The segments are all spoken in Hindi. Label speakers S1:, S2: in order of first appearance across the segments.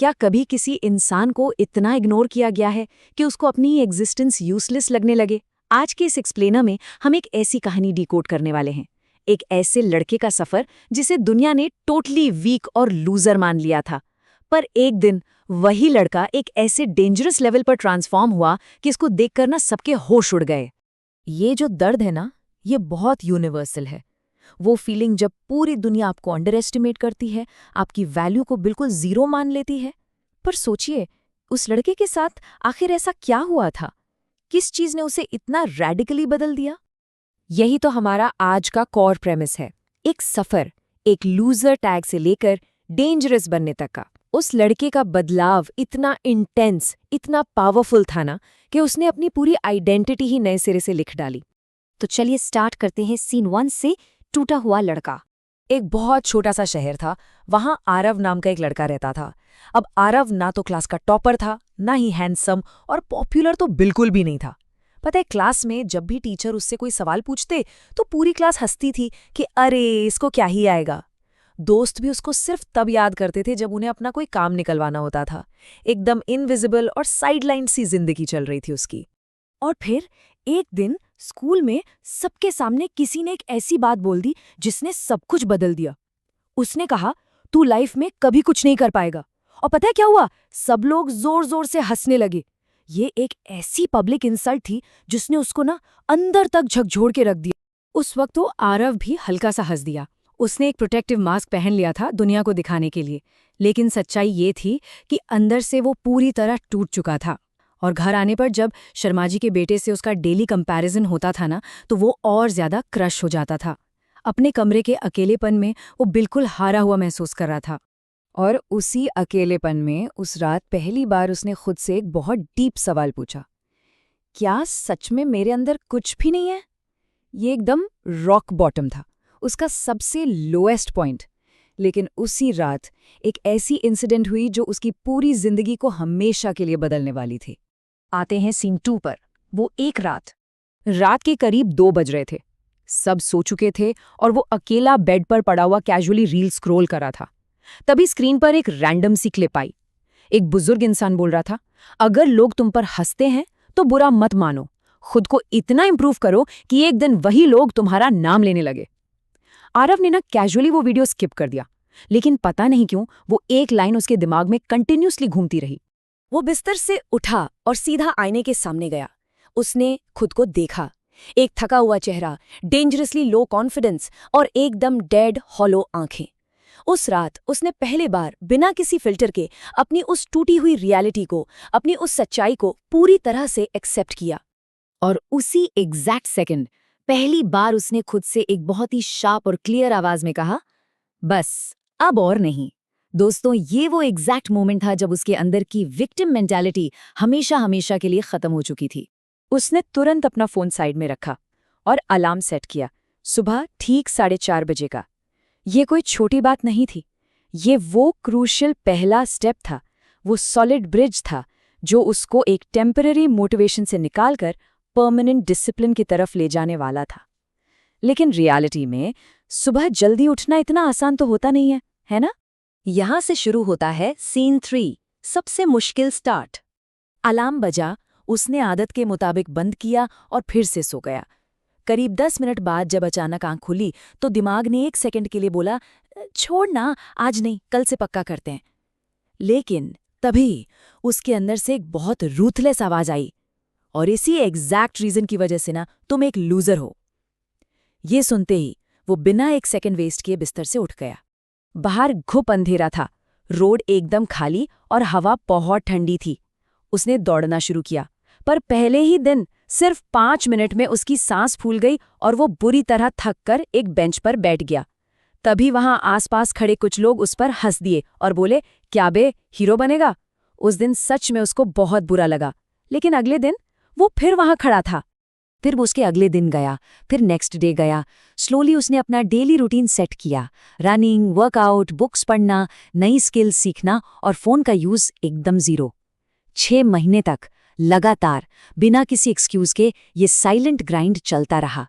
S1: क्या कभी किसी इंसान को इतना इग्नोर किया गया है कि उसको अपनी एग्जिस्टेंस यूजलेस लगने लगे? आज के इस एक्सप्लेनर में हम एक ऐसी कहानी डिकोड करने वाले हैं। एक ऐसे लड़के का सफर जिसे दुनिया ने टोटली वीक और लूजर मान लिया था। पर एक दिन वही लड़का एक ऐसे डेंजरस लेवल पर ट्रांसफॉर्म हुआ कि इसको देखकर ना सबके होश उड़ गए।
S2: ये जो दर्द है ना, ये बहुत यूनिवर्सल है। वो फीलिंग जब पूरी दुनिया आपको अंडर एस्टिमेट करती है, आपकी वैल्यू को बिल्कुल जीरो मान लेती है। पर सोचिए, उस लड़के के साथ आखिर ऐसा क्या हुआ था? किस चीज ने उसे इतना रैडिकली बदल दिया? यही तो हमारा आज का कोर प्रेमिस है। एक सफर, एक लूजर टैग से लेकर डेंजरस बनने तक का। उस लड़के का बदलाव इतना इंटेंस, इतना पावरफुल था ना कि उसने अपनी पूरी आइडेंटिटी ही नए सिरे से लिख डाली।
S3: तो चलिए स्टार्ट करते हैं सीन 1 से। टूटा हुआ लड़का।
S2: एक बहुत छोटा सा शहर था। वहां आरव नाम का एक लड़का रहता था। अब आरव ना तो क्लास का टॉपर था, ना ही हैंडसम, और पॉपुलर तो बिल्कुल भी नहीं था। पता है, क्लास में जब भी टीचर उससे कोई सवाल पूछते तो पूरी क्लास हंसती थी कि अरे इसको क्या ही आएगा। दोस्त भी उसको सिर्फ तब याद करते थे जब उन्हें अपना कोई काम निकलवाना होता था। एकदम इनविजिबल और साइडलाइन सी जिंदगी चल रही थी उसकी।
S3: और फिर एक दिन स्कूल में सबके सामने किसी ने एक ऐसी बात बोल दी जिसने सब कुछ बदल दिया। उसने कहा, तू लाइफ में कभी कुछ नहीं कर पाएगा। और पता है क्या हुआ? सब लोग जोर जोर से हंसने लगे। ये एक ऐसी पब्लिक इंसल्ट थी जिसने उसको ना अंदर तक झकझोर के रख दिया।
S1: उस वक्त तो आरव भी हल्का सा हंस दिया। उसने एक प्रोटेक्टिव मास्क पहन लिया था दुनिया को दिखाने के लिए, लेकिन सच्चाई ये थी कि अंदर से वो पूरी तरह टूट चुका था। और घर आने पर जब शर्मा जी के बेटे से उसका डेली कंपैरिजन होता था ना, तो वो और ज्यादा क्रश हो जाता था। अपने कमरे के अकेलेपन में वो बिल्कुल हारा हुआ महसूस कर रहा था।
S2: और उसी अकेलेपन में उस रात पहली बार उसने खुद से एक बहुत डीप सवाल पूछा, क्या सच में मेरे अंदर कुछ भी नहीं है? ये एकदम रॉक बॉटम था, उसका सबसे लोएस्ट पॉइंट। लेकिन उसी रात एक ऐसी इंसिडेंट हुई जो उसकी पूरी जिंदगी को हमेशा के लिए बदलने वाली थी।
S1: आते हैं सीन 2 पर। वो एक रात के करीब 2 बज रहे थे। सब सो चुके थे और वो अकेला बेड पर पड़ा हुआ कैजुअली रील स्क्रॉल कर रहा था। तभी स्क्रीन पर एक रैंडम सी क्लिप आई। एक बुजुर्ग इंसान बोल रहा था, अगर लोग तुम पर हंसते हैं तो बुरा मत मानो, खुद को इतना इंप्रूव करो कि एक दिन वही लोग तुम्हारा नाम लेने लगे। आरव ने ना कैजुअली वो वीडियो स्किप कर दिया, लेकिन पता नहीं क्यों वो एक लाइन उसके दिमाग में कंटिन्यूसली घूमती रही।
S3: वो बिस्तर से उठा और सीधा आईने के सामने गया। उसने खुद को देखा। एक थका हुआ चेहरा, डेंजरसली लो कॉन्फिडेंस और एकदम डेड हॉलो आंखें। उस रात उसने पहली बार बिना किसी फिल्टर के अपनी उस टूटी हुई रियलिटी को, अपनी उस सच्चाई को पूरी तरह से एक्सेप्ट किया। और उसी एग्जैक्ट सेकंड पहली बार उसने खुद से एक बहुत ही शार्प और क्लियर आवाज में कहा, बस अब और नहीं। दोस्तों, ये वो एग्जैक्ट मोमेंट था जब उसके अंदर की विक्टिम मेंटालिटी हमेशा हमेशा के लिए खत्म हो चुकी थी।
S1: उसने तुरंत अपना फोन साइड में रखा और अलार्म सेट किया, सुबह ठीक 4:30 बजे का। ये कोई छोटी बात नहीं थी, ये वो क्रूशियल पहला स्टेप था, वो सॉलिड ब्रिज था जो उसको एक टेम्पररी मोटिवेशन से निकालकर परमानेंट डिसिप्लिन की तरफ ले जाने वाला था। लेकिन रियलिटी में सुबह जल्दी उठना इतना आसान तो होता नहीं है ना?
S3: यहां से शुरू होता है सीन 3, सबसे मुश्किल स्टार्ट।
S2: अलार्म बजा, उसने आदत के मुताबिक बंद किया और फिर से सो गया। करीब 10 मिनट बाद जब अचानक आंख खुली तो दिमाग ने 1 सेकंड के लिए बोला, छोड़ ना, आज नहीं, कल से पक्का करते हैं। लेकिन तभी उसके अंदर से एक बहुत रूथलेस आवाज आई, और इसी एग्जैक्ट रीजन की वजह से ना तुम एक लूजर हो। ये सुनते ही वो बिना 1 सेकंड वेस्ट किए बिस्तर से उठ गया। बाहर घुप अंधेरा था, रोड एकदम खाली और हवा बहुत ठंडी थी। उसने दौड़ना शुरू किया, पर पहले ही दिन सिर्फ 5 मिनट में उसकी सांस फूल गई और वो बुरी तरह थक कर एक बेंच पर बैठ गया। तभी वहां आसपास खड़े कुछ लोग उस पर हंस दिए और बोले, क्या बे, हीरो बनेगा? उस दिन सच में उसको बहुत बुरा लगा, लेकिन अगले दिन वो फिर वहां खड़ा था। फिर उसके अगले दिन गया, फिर नेक्स्ट डे गया। स्लोली उसने अपना डेली रूटीन सेट किया, रनिंग, वर्कआउट, बुक्स पढ़ना, नई स्किल्स सीखना और फोन का यूज एकदम 0। 6 महीने तक लगातार बिना किसी एक्सक्यूज के ये साइलेंट ग्राइंड चलता रहा,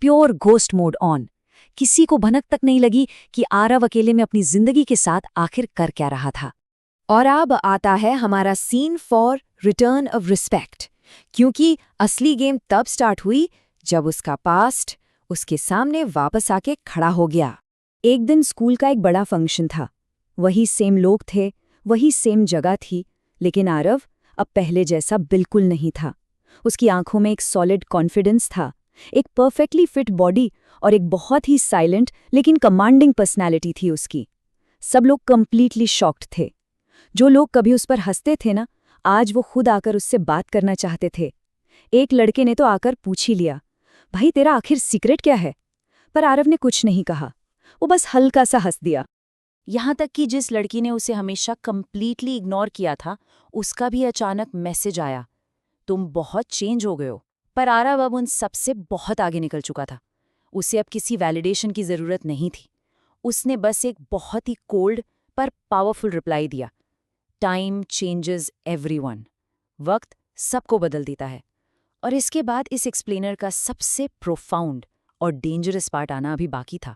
S2: प्योर घोस्ट मोड ऑन। किसी को भनक तक नहीं लगी कि आरव अकेले में अपनी जिंदगी के साथ आखिर कर क्या रहा था।
S3: और अब आता है हमारा scene for return of respect, क्योंकि असली गेम तब स्टार्ट हुई जब उसका पास्ट उसके सामने वापस आके खड़ा हो गया। एक दिन स्कूल का एक बड़ा फंक्शन था। वही सेम लोग थे, वही सेम जगह थी, लेकिन आरव अब पहले जैसा बिल्कुल नहीं था। उसकी आंखों में एक सॉलिड कॉन्फिडेंस था, एक परफेक्टली फिट बॉडी और एक बहुत ही साइलेंट लेकिन कमांडिंग पर्सनैलिटी थी उसकी। सब लोग कंप्लीटली शॉक्ड थे। जो लोग कभी उस पर हंसते थे ना, आज वो खुद आकर उससे बात करना चाहते थे। एक लड़के ने तो आकर पूछ ही लिया, भाई तेरा आखिर सीक्रेट क्या है? पर आरव ने कुछ नहीं कहा, वो बस हल्का सा हंस दिया।
S2: यहाँ तक कि जिस लड़की ने उसे हमेशा कंप्लीटली इग्नोर किया था, उसका भी अचानक मैसेज आया, तुम बहुत चेंज हो गए हो। पर आरव अब उन सबसे बहुत आगे निकल चुका था। उसे अब किसी वैलिडेशन की ज़रूरत नहीं थी। उसने बस एक बहुत ही कोल्ड पर पावरफुल रिप्लाई दिया, टाइम चेंजेस एवरीवन। वक्त सबको बदल देता है। और इसके बाद इस एक्सप्लेनर का सबसे प्रोफाउंड और डेंजरस पार्ट आना अभी बाकी था।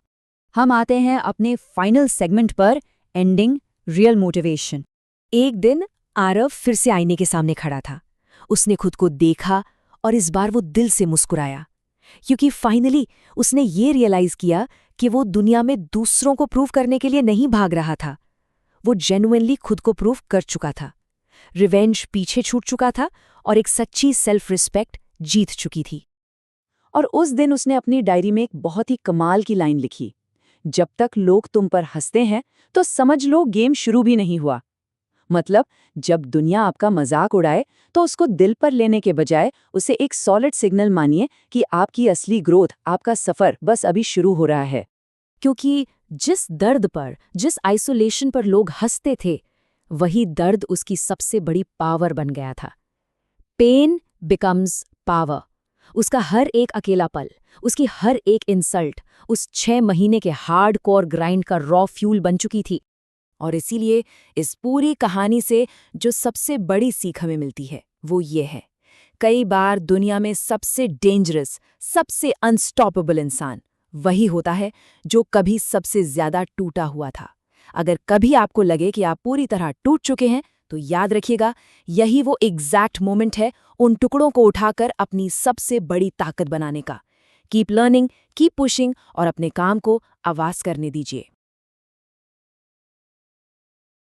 S3: हम आते हैं अपने फाइनल सेगमेंट पर, एंडिंग रियल मोटिवेशन। एक दिन आरव फिर से आईने के सामने खड़ा था। उसने खुद को देखा और इस बार वो दिल से मुस्कुराया, क्योंकि फाइनली उसने ये रियलाइज किया कि वो दुनिया में दूसरों को प्रूव करने के लिए नहीं भाग रहा था। वो जेन्युइनली खुद को प्रूव कर चुका था। रिवेंज पीछे छूट चुका था और एक सच्ची सेल्फ रिस्पेक्ट जीत चुकी थी। और उस दिन उसने अपनी डायरी में एक बहुत ही कमाल की लाइन लिखी, जब तक लोग तुम पर हंसते हैं तो समझ लो गेम शुरू भी नहीं हुआ। मतलब जब दुनिया आपका मजाक उड़ाए तो उसको दिल पर लेने के बजाय उसे एक सॉलिड सिग्नल मानिए कि आपकी असली ग्रोथ, आपका सफर बस अभी शुरू हो रहा है। क्योंकि जिस दर्द पर, जिस आइसोलेशन पर लोग हंसते थे, वही दर्द उसकी सबसे बड़ी पावर बन गया था। Pain becomes power. उसका हर एक अकेला पल, उसकी हर एक इंसल्ट उस 6 महीने के हार्डकोर ग्राइंड का रॉ फ्यूल बन चुकी थी। और इसीलिए इस पूरी कहानी से जो सबसे बड़ी सीख हमें मिलती है वो ये है, कई बार दुनिया में सबसे डेंजरस, सबसे अनस्टॉपेबल इंसान वही होता है जो कभी सबसे ज्यादा टूटा हुआ था। अगर कभी आपको लगे कि आप पूरी तरह टूट चुके हैं, तो याद रखिएगा, यही वो एग्जैक्ट मोमेंट है उन टुकड़ों को उठाकर अपनी सबसे बड़ी ताकत बनाने का। कीप लर्निंग, कीप पुशिंग और अपने काम को आवाज करने दीजिए।